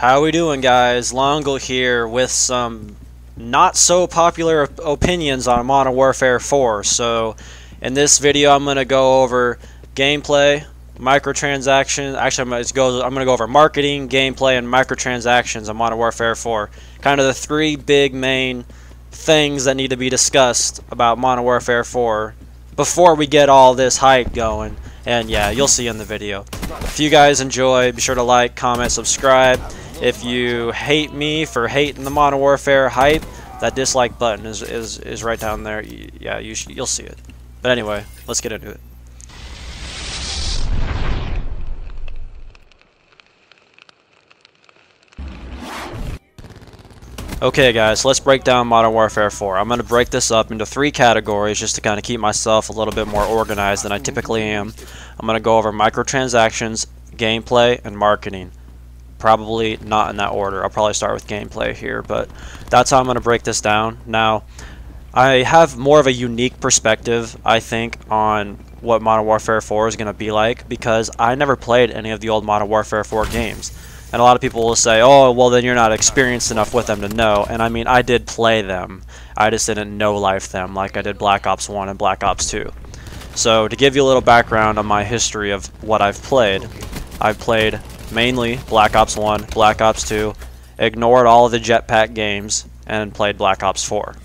How we doing, guys? Longle here with some not so popular opinions on Modern Warfare 4. So in this video I'm going to go over gameplay, microtransactions. Actually, I'm going to go over marketing, gameplay, and microtransactions on Modern Warfare 4. Kind of the three big main things that need to be discussed about Modern Warfare 4 before we get all this hype going. And yeah, you'll see in the video. If you guys enjoy, be sure to like, comment, subscribe. If you hate me for hating the Modern Warfare hype, that dislike button is right down there. Yeah, you'll see it. But anyway, let's get into it. Okay guys, let's break down Modern Warfare 4. I'm going to break this up into three categories just to kind of keep myself a little bit more organized than I typically am. I'm going to go over microtransactions, gameplay, and marketing. Probably not in that order. I'll probably start with gameplay here, but that's how I'm going to break this down. Now, I have more of a unique perspective, I think, on what Modern Warfare 4 is going to be like because I never played any of the old Modern Warfare 4 games. And a lot of people will say, oh, well, then you're not experienced enough with them to know. And I mean, I did play them. I just didn't know-life them like I did Black Ops 1 and Black Ops 2. So to give you a little background on my history of what I've played mainly Black Ops 1, Black Ops 2, ignored all of the jetpack games, and played Black Ops 4.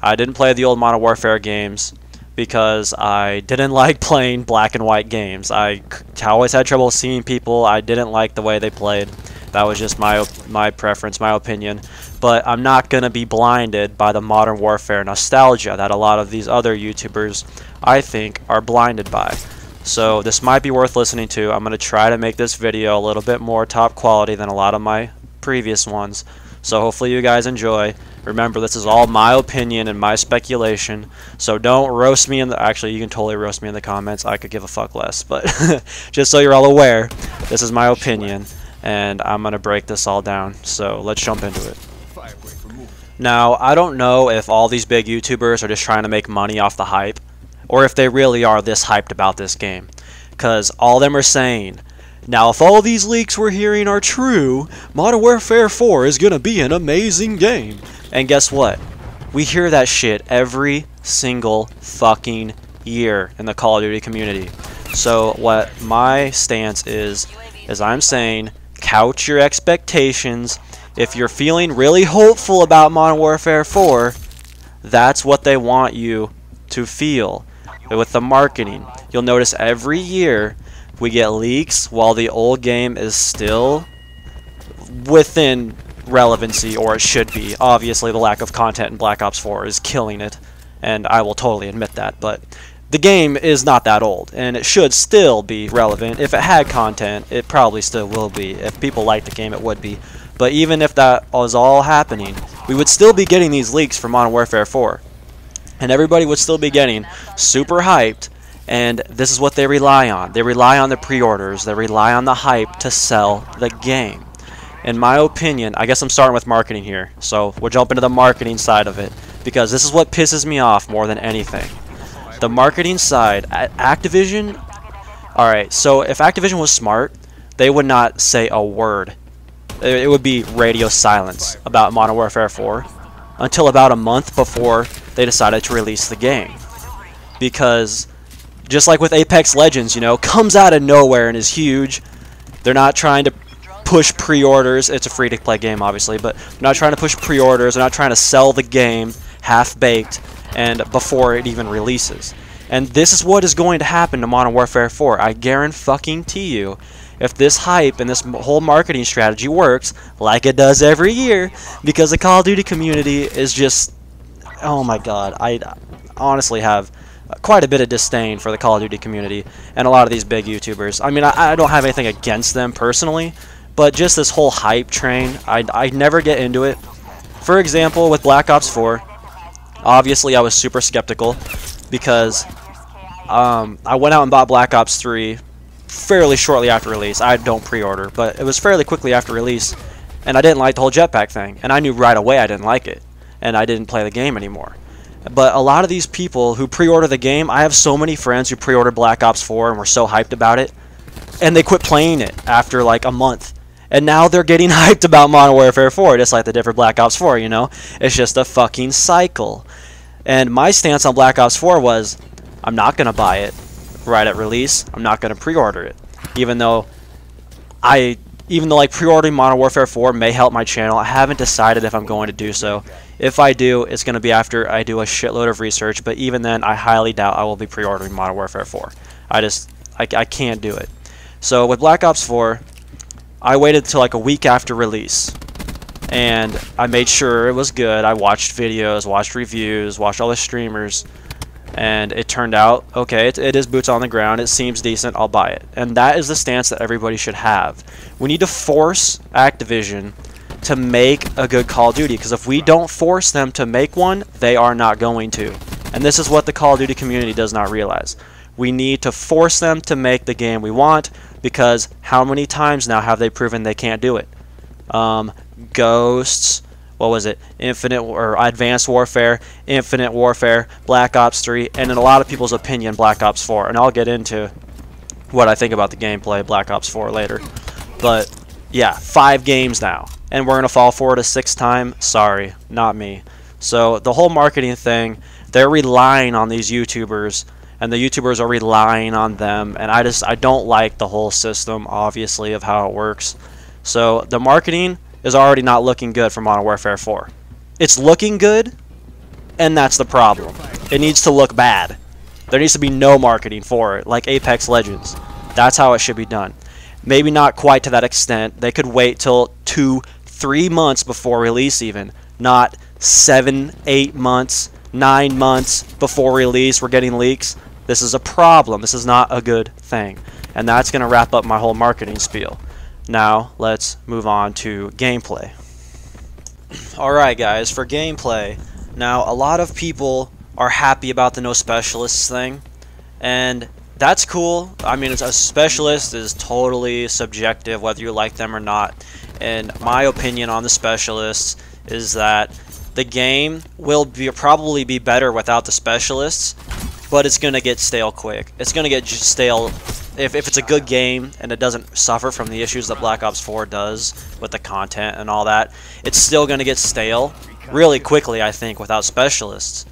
I didn't play the old Modern Warfare games because I didn't like playing black and white games. I always had trouble seeing people. I didn't like the way they played. That was just my preference, my opinion. But I'm not going to be blinded by the Modern Warfare nostalgia that a lot of these other YouTubers, I think, are blinded by. So this might be worth listening to. I'm going to try to make this video a little bit more top quality than a lot of my previous ones. So hopefully you guys enjoy. Remember, this is all my opinion and my speculation. So don't roast me in the... Actually, you can totally roast me in the comments. I could give a fuck less. But just so you're all aware, this is my opinion. And I'm going to break this all down. So let's jump into it. Now, I don't know if all these big YouTubers are just trying to make money off the hype, or if they really are this hyped about this game. Because all of them are saying, now if all these leaks we're hearing are true, Modern Warfare 4 is going to be an amazing game. And guess what? We hear that shit every single fucking year in the Call of Duty community. So what my stance is I'm saying, couch your expectations. If you're feeling really hopeful about Modern Warfare 4, that's what they want you to feel. With the marketing, you'll notice every year we get leaks while the old game is still within relevancy, or it should be. Obviously, the lack of content in Black Ops 4 is killing it, and I will totally admit that, but the game is not that old, and it should still be relevant. If it had content, it probably still will be. If people like the game, it would be. But even if that was all happening, we would still be getting these leaks for Modern Warfare 4. And everybody would still be getting super hyped, and this is what they rely on. They rely on the pre-orders. They rely on the hype to sell the game. In my opinion, I guess I'm starting with marketing here, so we'll jump into the marketing side of it, because this is what pisses me off more than anything. The marketing side, Activision, alright, so if Activision was smart, they would not say a word. It would be radio silence about Modern Warfare 4 until about a month before they decided to release the game. Because just like with Apex Legends, you know, comes out of nowhere and is huge. They're not trying to push pre-orders. It's a free-to-play game, obviously, but they're not trying to push pre-orders. They're not trying to sell the game half-baked and before it even releases. And this is what is going to happen to Modern Warfare 4. I guarantee you, if this hype and this whole marketing strategy works like it does every year, because the Call of Duty community is just... Oh my god, I honestly have quite a bit of disdain for the Call of Duty community and a lot of these big YouTubers. I mean, I don't have anything against them personally, but just this whole hype train, I never get into it. For example, with Black Ops 4, obviously I was super skeptical because I went out and bought Black Ops 3 fairly shortly after release. I don't pre-order, but it was fairly quickly after release, and I didn't like the whole jetpack thing, and I knew right away I didn't like it. And I didn't play the game anymore. But a lot of these people who pre-order the game, I have so many friends who pre-ordered Black Ops 4 and were so hyped about it, and they quit playing it after like a month. And now they're getting hyped about Modern Warfare 4, just like the different Black Ops 4, you know? It's just a fucking cycle. And my stance on Black Ops 4 was, I'm not going to buy it right at release. I'm not going to pre-order it. Even though like pre-ordering Modern Warfare 4 may help my channel, I haven't decided if I'm going to do so. If I do, it's going to be after I do a shitload of research, but even then, I highly doubt I will be pre-ordering Modern Warfare 4. I can't do it. So with Black Ops 4, I waited till like a week after release, and I made sure it was good. I watched videos, watched reviews, watched all the streamers, and it turned out okay. It is boots on the ground. It seems decent. I'll buy it. And that is the stance that everybody should have. We need to force Activision to make a good Call of Duty, because if we don't force them to make one, they are not going to. And this is what the Call of Duty community does not realize. We need to force them to make the game we want, because how many times now have they proven they can't do it? Ghosts, what was it? Infinite or Advanced Warfare, Infinite Warfare, Black Ops 3, and in a lot of people's opinion, Black Ops 4. And I'll get into what I think about the gameplay of Black Ops 4 later. But yeah, 5 games now, and we're gonna fall for it a 6th time. Sorry, not me. So the whole marketing thing, they're relying on these YouTubers, and the YouTubers are relying on them, and I don't like the whole system, obviously, of how it works. So the marketing is already not looking good for Modern Warfare 4. It's looking good, and that's the problem. It needs to look bad. There needs to be no marketing for it, like Apex Legends. That's how it should be done. Maybe not quite to that extent. They could wait till 2-3 months before release even, not 7-8 months, 9 months before release. We're getting leaks. This is a problem. This is not a good thing. And that's going to wrap up my whole marketing spiel. Now, let's move on to gameplay. Alright guys, for gameplay, now a lot of people are happy about the no specialists thing, and that's cool. I mean, a specialist is totally subjective whether you like them or not, and my opinion on the specialists is that the game will probably be better without the specialists, but it's going to get stale quick. It's going to get stale if it's a good game and it doesn't suffer from the issues that Black Ops 4 does with the content and all that. It's still going to get stale really quickly, I think, without specialists.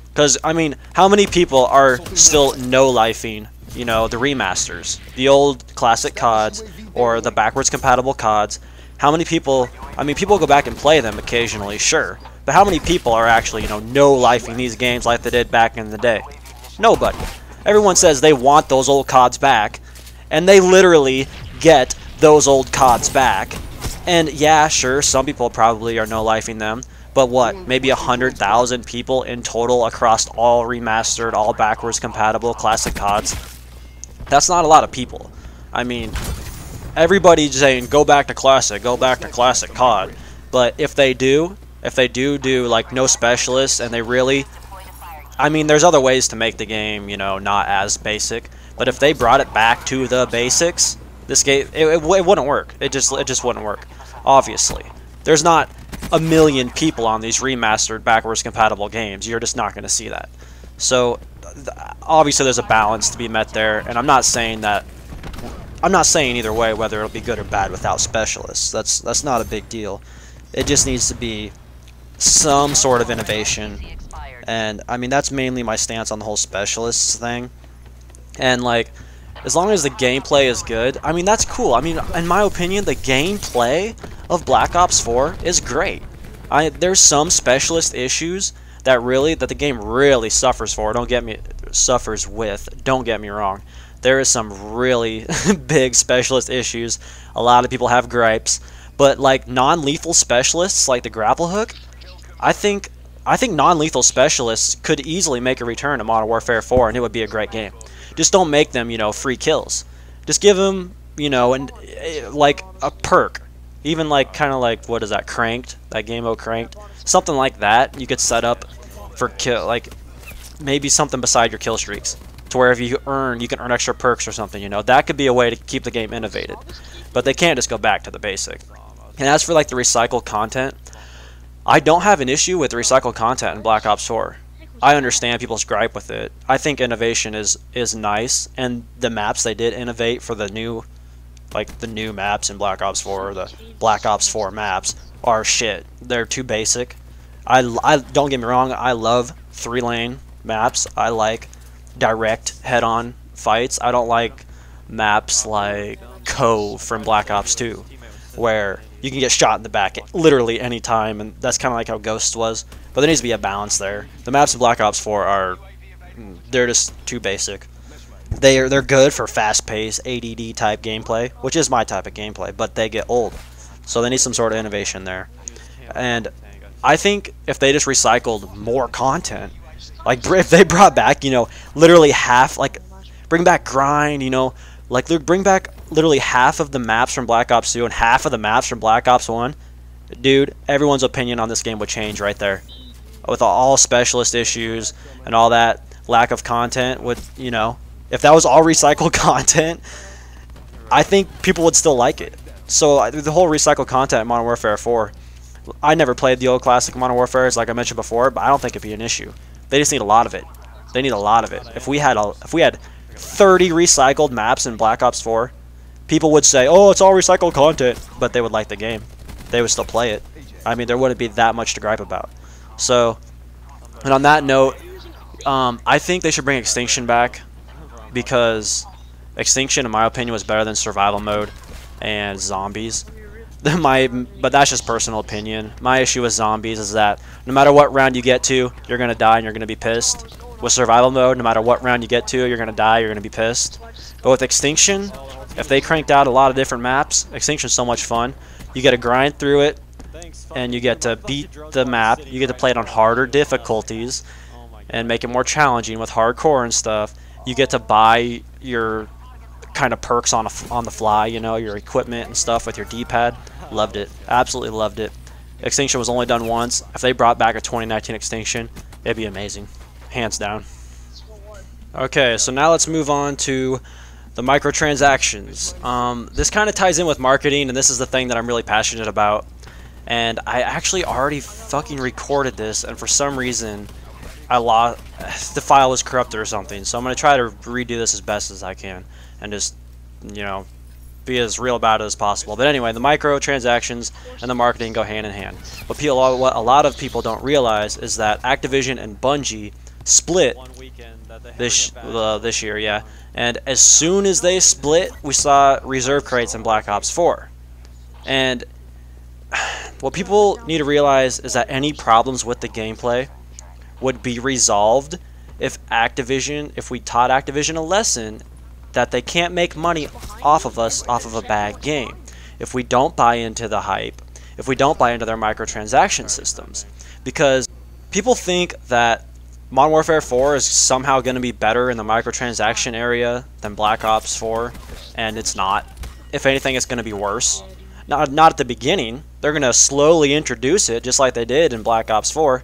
Because, I mean, how many people are still no-lifing, you know, the remasters, the old classic CODs or the backwards compatible CODs? How many people, I mean, people go back and play them occasionally, sure, but how many people are actually, you know, no-lifing these games like they did back in the day? Nobody. Everyone says they want those old CODs back, and they literally get those old CODs back. And yeah, sure, some people probably are no-lifing them, but what, maybe 100,000 people in total across all remastered, all backwards compatible classic CODs? That's not a lot of people. I mean, everybody's saying go back to classic COD, but if they do like no specialists, and they really, I mean, there's other ways to make the game, you know, not as basic, but if they brought it back to the basics, this game, it wouldn't work. It just wouldn't work. Obviously, there's not a million people on these remastered backwards compatible games. You're just not going to see that. So obviously there's a balance to be met there, and I'm not saying either way whether it'll be good or bad without specialists. That's not a big deal. It just needs to be some sort of innovation. And I mean, that's mainly my stance on the whole specialists thing. And like, as long as the gameplay is good, I mean, that's cool. I mean, in my opinion, the gameplay of Black Ops 4 is great. There's some specialist issues that the game really suffers for. Don't get me wrong. There is some really big specialist issues. A lot of people have gripes, but like non-lethal specialists like the grapple hook, I think non-lethal specialists could easily make a return to Modern Warfare 4, and it would be a great game. Just don't make them, you know, free kills. Just give them, you know, like a perk. Even like, kind of like, what is that, Cranked? That game mode Cranked? Something like that you could set up for kill, like maybe something beside your kill streaks, to where if you can earn extra perks or something, you know. That could be a way to keep the game innovated. But they can't just go back to the basic. And as for like the recycled content, I don't have an issue with recycled content in Black Ops 4. I understand people's gripe with it. I think innovation is nice, and the maps they did innovate for the new Like the new maps in Black Ops 4, the Black Ops 4 maps are shit. They're too basic. I don't get me wrong, I love 3-lane maps. I like direct head-on fights. I don't like maps like Cove from Black Ops 2, where you can get shot in the back at literally any time, and that's kind of like how Ghosts was. But there needs to be a balance there. The maps in Black Ops 4 they're just too basic. They're good for fast-paced ADD type gameplay, which is my type of gameplay, but they get old. So they need some sort of innovation there. And I think if they just recycled more content, like if they brought back, you know, literally half, like bring back grind, you know, like bring back literally half of the maps from Black Ops 2 and half of the maps from Black Ops 1, dude, everyone's opinion on this game would change right there. With all specialist issues and all that lack of content, would, you know, if that was all recycled content, I think people would still like it. So the whole recycled content in Modern Warfare 4, I never played the old classic Modern Warfare, like I mentioned before, but I don't think it'd be an issue. They just need a lot of it. They need a lot of it. If we had 30 recycled maps in Black Ops 4, people would say, "Oh, it's all recycled content," but they would like the game. They would still play it. I mean, there wouldn't be that much to gripe about. So, and on that note, I think they should bring Extinction back, because Extinction, in my opinion, was better than Survival Mode and Zombies. But that's just personal opinion. My issue with Zombies is that no matter what round you get to, you're going to die and you're going to be pissed. With Survival Mode, no matter what round you get to, you're going to die, you're going to be pissed. But with Extinction, if they cranked out a lot of different maps, Extinction's so much fun. You get to grind through it, and you get to beat the map. You get to play it on harder difficulties and make it more challenging with hardcore and stuff. You get to buy your kind of perks on the fly, you know, your equipment and stuff with your D-pad. Loved it. Absolutely loved it. Extinction was only done once. If they brought back a 2019 Extinction, it'd be amazing. Hands down. Okay, so now let's move on to the microtransactions. This kind of ties in with marketing, and this is the thing that I'm really passionate about. And I actually already fucking recorded this, and for some reason I lost, the file was corrupted or something. So I'm going to try to redo this as best as I can and just, you know, be as real about it as possible. But anyway, the microtransactions and the marketing go hand in hand. What a lot of people don't realize is that Activision and Bungie split this year, yeah. And as soon as they split, we saw reserve crates in Black Ops 4. And what people need to realize is that any problems with the gameplay would be resolved if we taught Activision a lesson that they can't make money off of us off of a bad game. If we don't buy into the hype, if we don't buy into their microtransaction systems. Because people think that Modern Warfare 4 is somehow going to be better in the microtransaction area than Black Ops 4, and it's not. If anything, it's going to be worse. Not at the beginning. They're going to slowly introduce it, just like they did in Black Ops 4.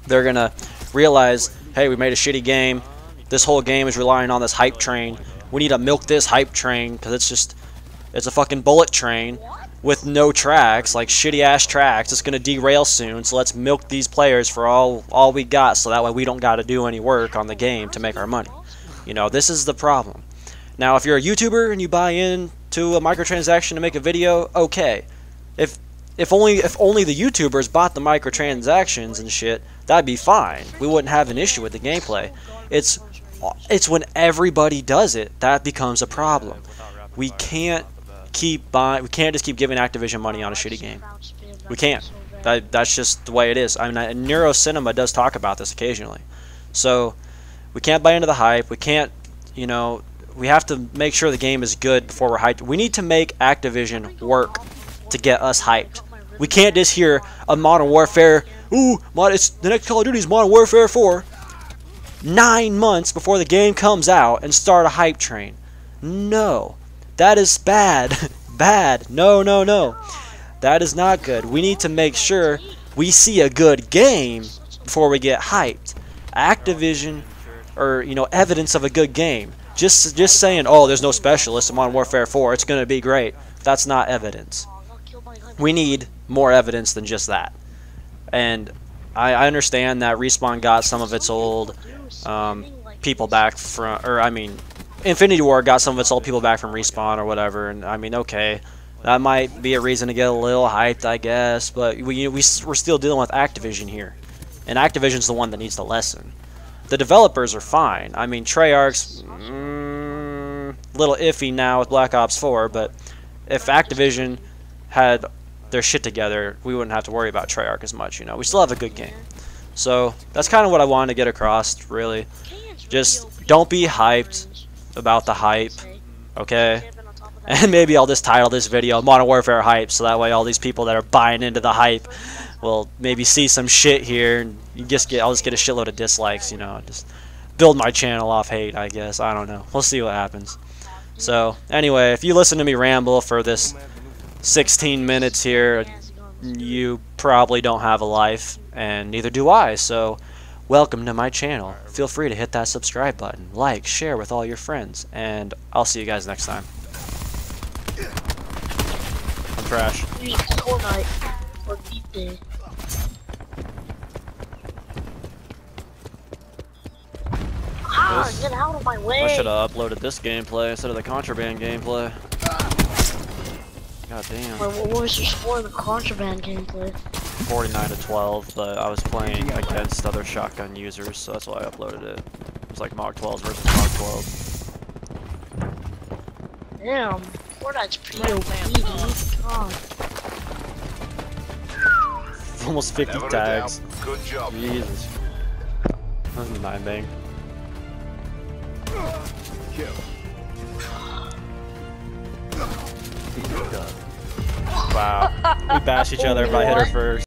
They're going to realize, hey, we made a shitty game. This whole game is relying on this hype train. We need to milk this hype train, because it's a fucking bullet train with no tracks, like shitty ass tracks. It's going to derail soon, so let's milk these players for all we got, so that way we don't got to do any work on the game to make our money. You know, this is the problem. Now, if you're a YouTuber and you buy into a microtransaction to make a video, okay. If only the YouTubers bought the microtransactions and shit, that'd be fine. We wouldn't have an issue with the gameplay. It's when everybody does it that becomes a problem. We can't just keep giving Activision money on a shitty game. We can't. That's just the way it is. I mean, Neuro Cinema does talk about this occasionally. So we can't buy into the hype. We can't, you know, we have to make sure the game is good before we're hyped. We need to make Activision work to get us hyped. We can't just hear a Modern Warfare, it's the next Call of Duty is Modern Warfare 4, 9 months before the game comes out and start a hype train. No. That is bad. Bad. No, no, no. That is not good. We need to make sure we see a good game before we get hyped. Activision, or, you know, evidence of a good game. Just saying, oh, there's no specialist in Modern Warfare 4, it's going to be great. That's not evidence. We need more evidence than just that. And I understand that Respawn got some of its old people back from, or I mean, Infinity Ward got some of its old people back from Respawn or whatever, and I mean, okay, that might be a reason to get a little hyped, I guess, but we're still dealing with Activision here, and Activision's the one that needs the lesson. The developers are fine. I mean, Treyarch's a little iffy now with Black Ops 4, but if Activision had their shit together, we wouldn't have to worry about Treyarch as much, you know. We still have a good game. So, that's kind of what I wanted to get across, really. Just don't be hyped about the hype, okay? And maybe I'll just title this video Modern Warfare Hype, so that way all these people that are buying into the hype will maybe see some shit here, and I'll just get a shitload of dislikes, you know. Just build my channel off hate, I guess. I don't know. We'll see what happens. So, anyway, if you listen to me ramble for this 16 minutes here, you probably don't have a life, and neither do I, so welcome to my channel. Feel free to hit that subscribe button, like, share with all your friends, and I'll see you guys next time. I'm trash. Get out of my way! I should have uploaded this gameplay instead of the contraband gameplay. God damn. Wait, what was your score in the contraband gameplay? 49 to 12, but I was playing against other shotgun users, so that's why I uploaded it. It was like Mach 12s versus Mach 12. Damn, Fortnite's pretty OP, God. Almost 50 tags. Good job. Jesus. That was a 9 bang. Kill. Wow. We bash each other if I hit her first.